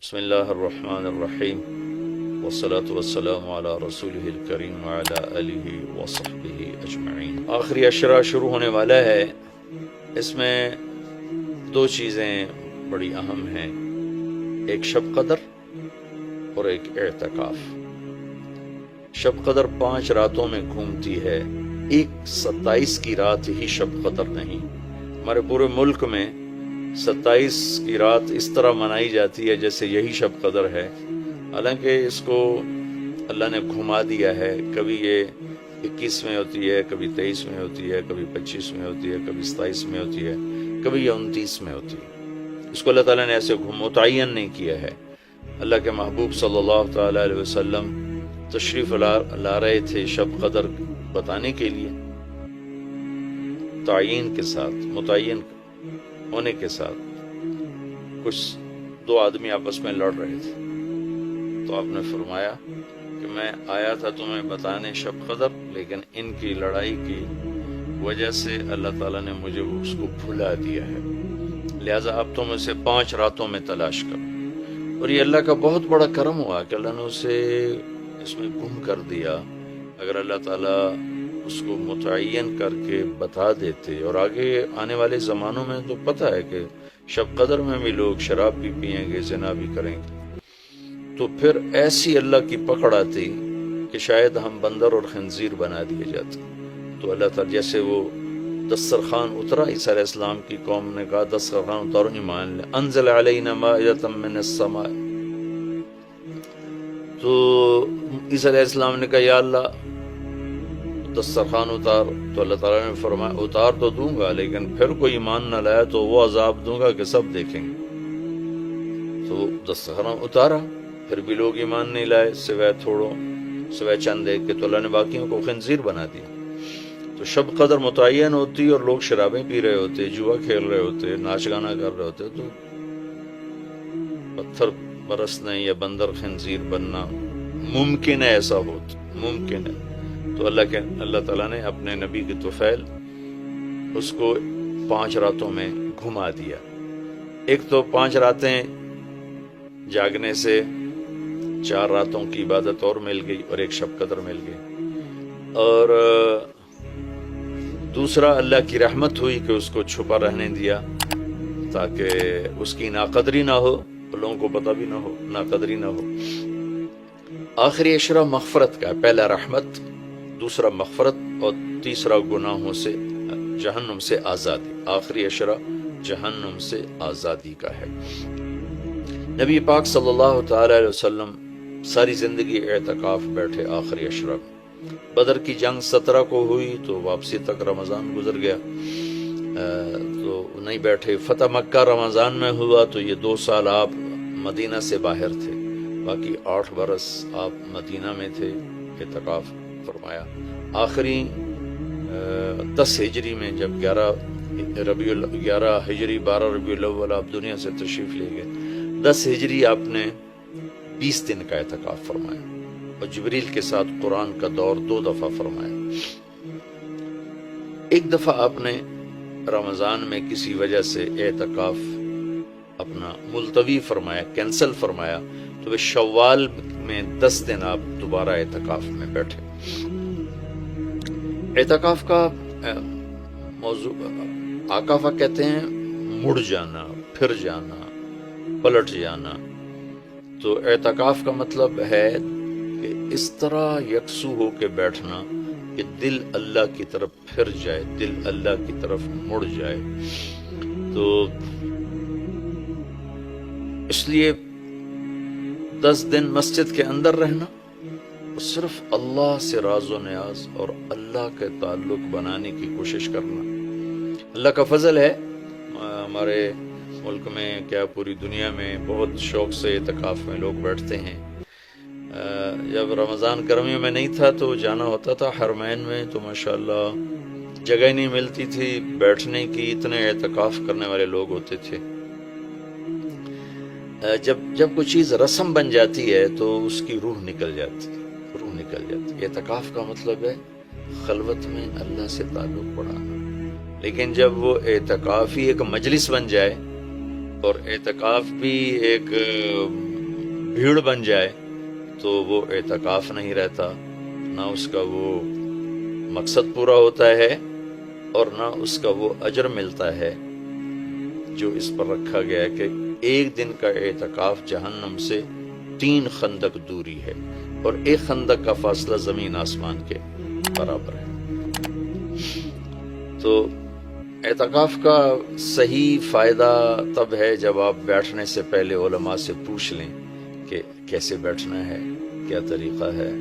بسم اللہ الرحمن الرحیم والصلاة والسلام علی رسولہ الکریم وعلی آلہ وصحبہ اجمعین۔ آخری عشرہ شروع ہونے والا ہے۔ اس میں دو چیزیں بڑی اہم ہیں، ایک شب قدر اور ایک اعتکاف۔ شب قدر 5 راتوں میں گھومتی ہے، ایک 27 کی رات ہی شب قدر نہیں۔ ہمارے پورے ملک میں 27 کی رات اس طرح منائی جاتی ہے جیسے یہی شب قدر ہے، حالانکہ اس کو اللہ نے گھما دیا ہے۔ کبھی یہ 21 میں ہوتی ہے، کبھی 23 میں ہوتی ہے، کبھی 25 میں ہوتی ہے، کبھی 27 میں ہوتی ہے، کبھی یہ 29 میں ہوتی ہے۔ اس کو اللہ تعالیٰ نے ایسے متعین نہیں کیا ہے۔ اللہ کے محبوب صلی اللہ تعالیٰ علیہ وسلم تشریف لا رہے تھے شب قدر بتانے کے لیے، تعین کے ساتھ، متعین ہونے کے ساتھ۔ کچھ 2 آدمی آپس میں لڑ رہے تھے، تو آپ نے فرمایا کہ میں آیا تھا تمہیں بتانے شب قدر، لیکن ان کی لڑائی کی وجہ سے اللہ تعالیٰ نے مجھے اس کو بھلا دیا ہے، لہٰذا اب تم اسے 5 راتوں میں تلاش کرو۔ اور یہ اللہ کا بہت بڑا کرم ہوا کہ اللہ نے اسے اس میں گم کر دیا۔ اگر اللہ تعالیٰ اس کو متعین کر کے بتا دیتے، اور آگے آنے والے زمانوں میں تو پتہ ہے کہ شب قدر میں بھی لوگ شراب بھی پئیں گے، زنا بھی کریں گے، تو پھر ایسی اللہ کی پکڑ آتی کہ شاید ہم بندر اور خنزیر بنا دیے جاتے۔ تو اللہ تعالیٰ جیسے وہ دسترخوان اترا، عیسیٰ علیہ السلام کی قوم نے کہا دسترخوان اتارو ایمان لے، انزل علینا مائدۃ من السماء، تو عیسیٰ علیہ السلام نے کہا یا اللہ دسترخوان اتار، تو اللہ تعالیٰ نے فرمایا اتار تو دوں گا، لیکن پھر کوئی ایمان نہ لایا تو وہ عذاب دوں گا کہ سب دیکھیں گے۔ تو دسترخوان اتارا، پھر بھی لوگ ایمان نہیں لائے، سوائے چند ایک کے، تو اللہ نے باقیوں کو خنزیر بنا دیا۔ تو شب قدر متعین ہوتی اور لوگ شرابیں پی رہے ہوتے، جوا کھیل رہے ہوتے، ناچ گانا کر رہے ہوتے، تو پتھر برسنے یا بندر خنزیر بننا ممکن ہے، ایسا ہوتا ممکن ہے۔ تو اللہ تعالیٰ نے اپنے نبی کی طفیل اس کو 5 راتوں میں گھما دیا۔ ایک تو 5 راتیں جاگنے سے 4 راتوں کی عبادت اور مل گئی، اور ایک شب قدر مل گئی، اور دوسرا اللہ کی رحمت ہوئی کہ اس کو چھپا رہنے دیا تاکہ اس کی ناقدری نہ ہو، لوگوں کو پتہ بھی نہ ہو، ناقدری نہ ہو۔ آخری عشرہ مغفرت کا، پہلا رحمت، دوسرا مغفرت، اور تیسرا گناہوں سے، جہنم سے آزادی۔ آخری عشرہ جہنم سے آزادی کا ہے۔ نبی پاک صلی اللہ تعالی علیہ وسلم ساری زندگی اعتکاف بیٹھے آخری عشرہ میں۔ بدر کی جنگ 17 کو ہوئی تو واپسی تک رمضان گزر گیا، تو نہیں بیٹھے۔ فتح مکہ رمضان میں ہوا تو یہ 2 سال آپ مدینہ سے باہر تھے، باقی 8 برس آپ مدینہ میں تھے، اعتکاف فرمایا۔ آخری 10 ہجری میں جب 11 ہجری 12 ربیع الاول آپ دنیا سے تشریف لے گئے، 10 ہجری آپ نے 20 دن کا اعتکاف فرمایا، اور جبریل کے ساتھ قرآن کا دور 2 دفعہ فرمایا۔ ایک دفعہ آپ نے رمضان میں کسی وجہ سے اعتکاف اپنا ملتوی فرمایا، کینسل فرمایا، تو وہ شوال میں 10 دن آپ دوبارہ اعتکاف میں بیٹھے۔ اعتکاف کا موضوع عاکفہ کہتے ہیں مڑ جانا، پھر جانا، پلٹ جانا۔ تو اعتکاف کا مطلب ہے کہ اس طرح یکسو ہو کے بیٹھنا کہ دل اللہ کی طرف پھر جائے، دل اللہ کی طرف مڑ جائے۔ تو اس لیے 10 دن مسجد کے اندر رہنا، اور صرف اللہ سے راز و نیاز اور اللہ کے تعلق بنانے کی کوشش کرنا۔ اللہ کا فضل ہے، ہمارے ملک میں کیا پوری دنیا میں بہت شوق سے اعتکاف میں لوگ بیٹھتے ہیں۔ جب رمضان گرمیوں میں نہیں تھا تو جانا ہوتا تھا حرمین میں، تو ماشاءاللہ جگہ نہیں ملتی تھی بیٹھنے کی، اتنے اعتکاف کرنے والے لوگ ہوتے تھے۔ جب کوئی چیز رسم بن جاتی ہے تو اس کی روح نکل جاتی۔ اعتکاف کا مطلب ہے خلوت میں اللہ سے تعلق بڑھانا، لیکن جب وہ اعتکاف ہی ایک مجلس بن جائے اور اعتکاف بھی ایک بھیڑ بن جائے تو وہ اعتکاف نہیں رہتا، نہ اس کا وہ مقصد پورا ہوتا ہے اور نہ اس کا وہ اجر ملتا ہے جو اس پر رکھا گیا ہے کہ ایک دن کا اعتکاف جہنم سے 3 خندق دوری ہے، اور ایک خندق کا فاصلہ زمین آسمان کے برابر ہے۔ تو اعتکاف کا صحیح فائدہ تب ہے جب آپ بیٹھنے سے پہلے علماء سے پوچھ لیں کہ کیسے بیٹھنا ہے، کیا طریقہ ہے،